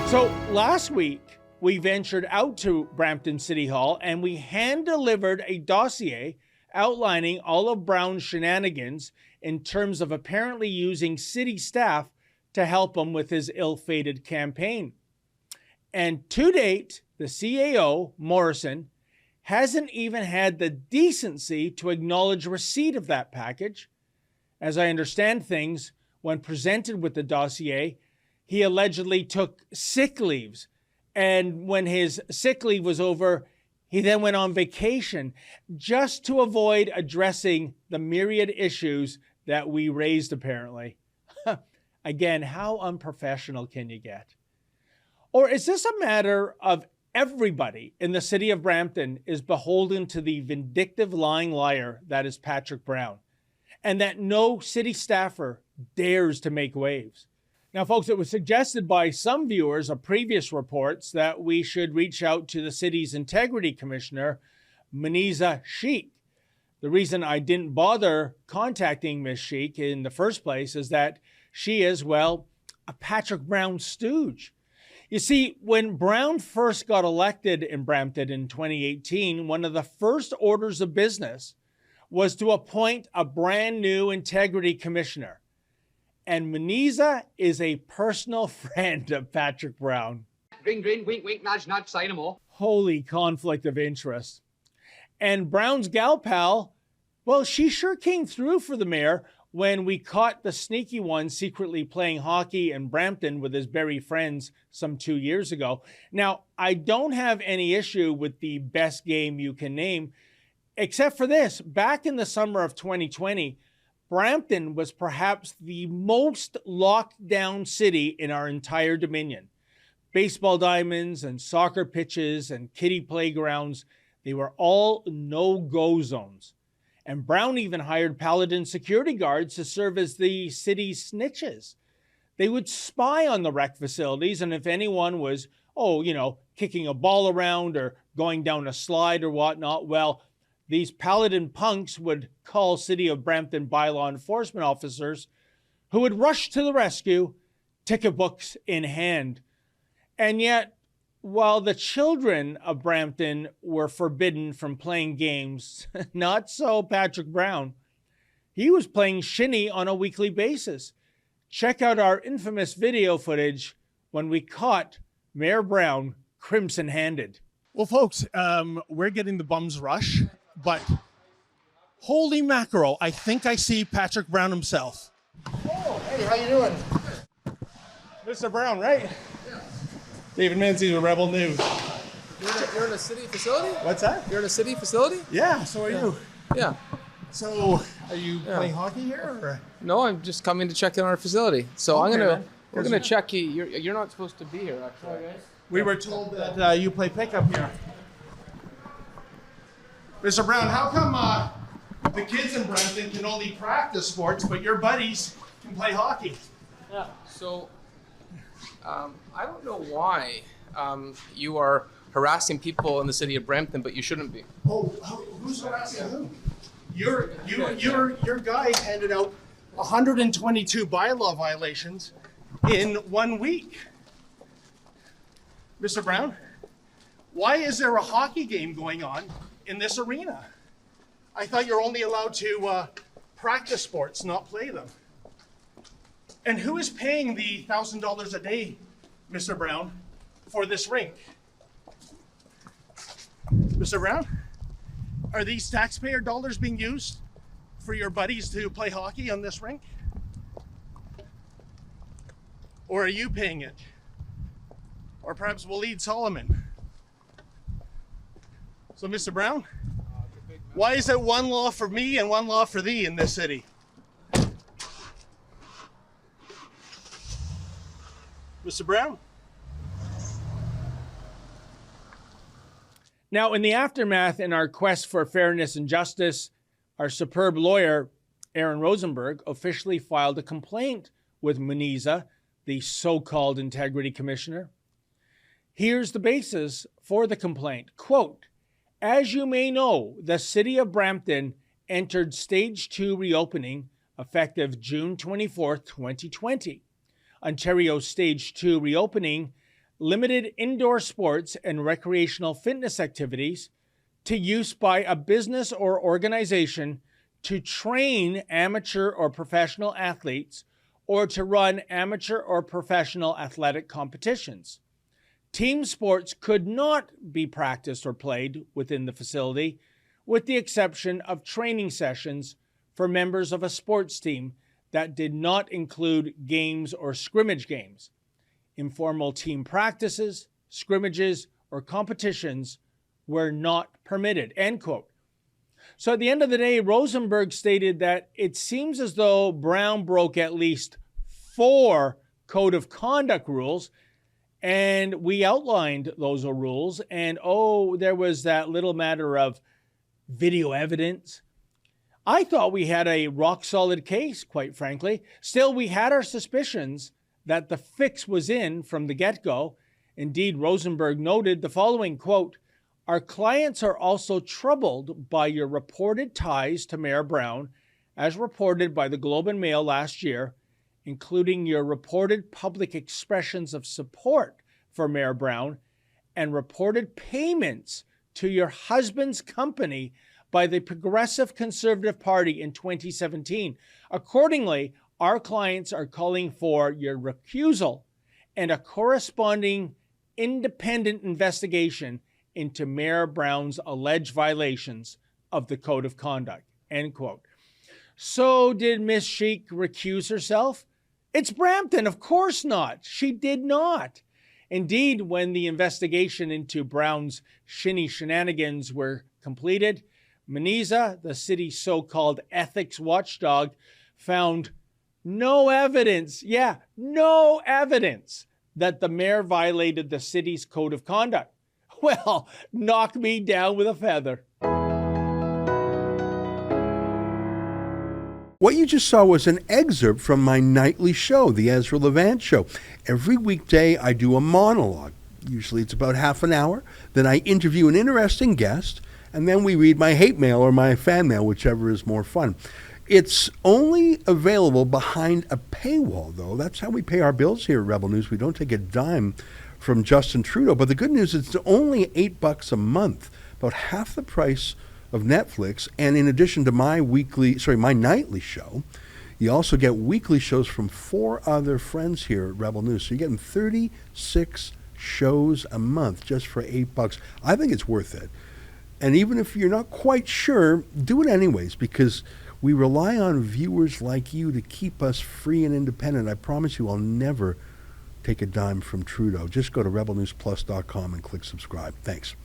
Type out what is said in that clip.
So last week, we ventured out to Brampton City Hall and we hand-delivered a dossier outlining all of Brown's shenanigans in terms of apparently using city staff to help him with his ill-fated campaign. And to date, the CAO, Morrison, hasn't even had the decency to acknowledge receipt of that package. As I understand things, when presented with the dossier, he allegedly took sick leaves. And when his sick leave was over, he then went on vacation just to avoid addressing the myriad issues that we raised, apparently. Again, how unprofessional can you get? Or is this a matter of everybody in the city of Brampton is beholden to the vindictive lying liar that is Patrick Brown, and that no city staffer dares to make waves? Now, folks, it was suggested by some viewers of previous reports that we should reach out to the city's integrity commissioner, Menzies Sheikh. The reason I didn't bother contacting Ms. Sheikh in the first place is that she is, well, a Patrick Brown stooge. You see, when Brown first got elected in Brampton in 2018, one of the first orders of business was to appoint a brand new integrity commissioner. And Menzies is a personal friend of Patrick Brown. Grin, grin, wink, wink, nudge, nudge, say no more. Holy conflict of interest. And Brown's gal pal, well, she sure came through for the mayor when we caught the sneaky one secretly playing hockey in Brampton with his Barrie friends some 2 years ago. Now, I don't have any issue with the best game you can name, except for this. Back in the summer of 2020, Brampton was perhaps the most locked down city in our entire Dominion. Baseball diamonds and soccer pitches and kiddie playgrounds, they were all no-go zones. And Brown even hired Paladin security guards to serve as the city's snitches. They would spy on the rec facilities, and if anyone was, kicking a ball around or going down a slide or whatnot, well, these Paladin punks would call City of Brampton bylaw enforcement officers who would rush to the rescue, ticket books in hand. And yet, while the children of Brampton were forbidden from playing games, not so Patrick Brown. He was playing shinny on a weekly basis. Check out our infamous video footage when we caught Mayor Brown crimson-handed. Well, folks, we're getting the bum's rush. But holy mackerel, I think I see Patrick Brown himself. Oh, hey, how you doing? Mr. Brown, right? Yeah. David Menzies with Rebel News. You're in a city facility? What's that? You're in a city facility? Yeah, so are you. Yeah. So, are you playing hockey here? Or? No, I'm just coming to check in our facility. So Okay, we're gonna check you. You're not supposed to be here, actually. We were told that you play pickup here. Mr. Brown, how come the kids in Brampton can only practice sports, but your buddies can play hockey? Yeah. So, I don't know why you are harassing people in the city of Brampton, but you shouldn't be. Oh, who's harassing who? Your guy handed out 122 bylaw violations in 1 week. Mr. Brown, why is there a hockey game going on in this arena? I thought you're only allowed to practice sports, not play them. And who is paying the $1,000 a day, Mr. Brown, for this rink? Mr. Brown, are these taxpayer dollars being used for your buddies to play hockey on this rink? Or are you paying it? Or perhaps Waleed Solomon? So, Mr. Brown, why is it one law for me and one law for thee in this city? Mr. Brown? Now, in the aftermath in our quest for fairness and justice, our superb lawyer, Aaron Rosenberg, officially filed a complaint with Menzies, the so-called integrity commissioner. Here's the basis for the complaint. Quote, as you may know, the city of Brampton entered Stage 2 reopening effective June 24, 2020. Ontario's Stage 2 reopening limited indoor sports and recreational fitness activities to use by a business or organization to train amateur or professional athletes or to run amateur or professional athletic competitions. Team sports could not be practiced or played within the facility, with the exception of training sessions for members of a sports team that did not include games or scrimmage games. Informal team practices, scrimmages, or competitions were not permitted, end quote. So at the end of the day, Rosenberg stated that it seems as though Brown broke at least 4 code of conduct rules, and we outlined those rules, and there was that little matter of video evidence. I thought we had a rock-solid case, quite frankly. Still, we had our suspicions that the fix was in from the get-go. Indeed, Rosenberg noted the following, quote, "Our clients are also troubled by your reported ties to Mayor Brown, as reported by the Globe and Mail last year, including your reported public expressions of support for Mayor Brown and reported payments to your husband's company by the Progressive Conservative Party in 2017. Accordingly, our clients are calling for your recusal and a corresponding independent investigation into Mayor Brown's alleged violations of the Code of Conduct," end quote. So did Miss Chic recuse herself? It's Brampton, of course not. She did not. Indeed, when the investigation into Brown's shinny shenanigans were completed, Menzies, the city's so-called ethics watchdog, found no evidence that the mayor violated the city's code of conduct. Well, knock me down with a feather. What you just saw was an excerpt from my nightly show, the Ezra Levant Show. Every weekday, I do a monologue. Usually it's about half an hour. Then I interview an interesting guest, and then we read my hate mail or my fan mail, whichever is more fun. It's only available behind a paywall, though. That's how we pay our bills here at Rebel News. We don't take a dime from Justin Trudeau. But the good news is it's only $8 a month, about half the price of Netflix. And in addition to my nightly show, you also get weekly shows from 4 other friends here at Rebel News. So you're getting 36 shows a month just for $8. I think it's worth it. And even if you're not quite sure, do it anyways, because we rely on viewers like you to keep us free and independent. I promise you I'll never take a dime from Trudeau. Just go to rebelnewsplus.com and click subscribe. Thanks.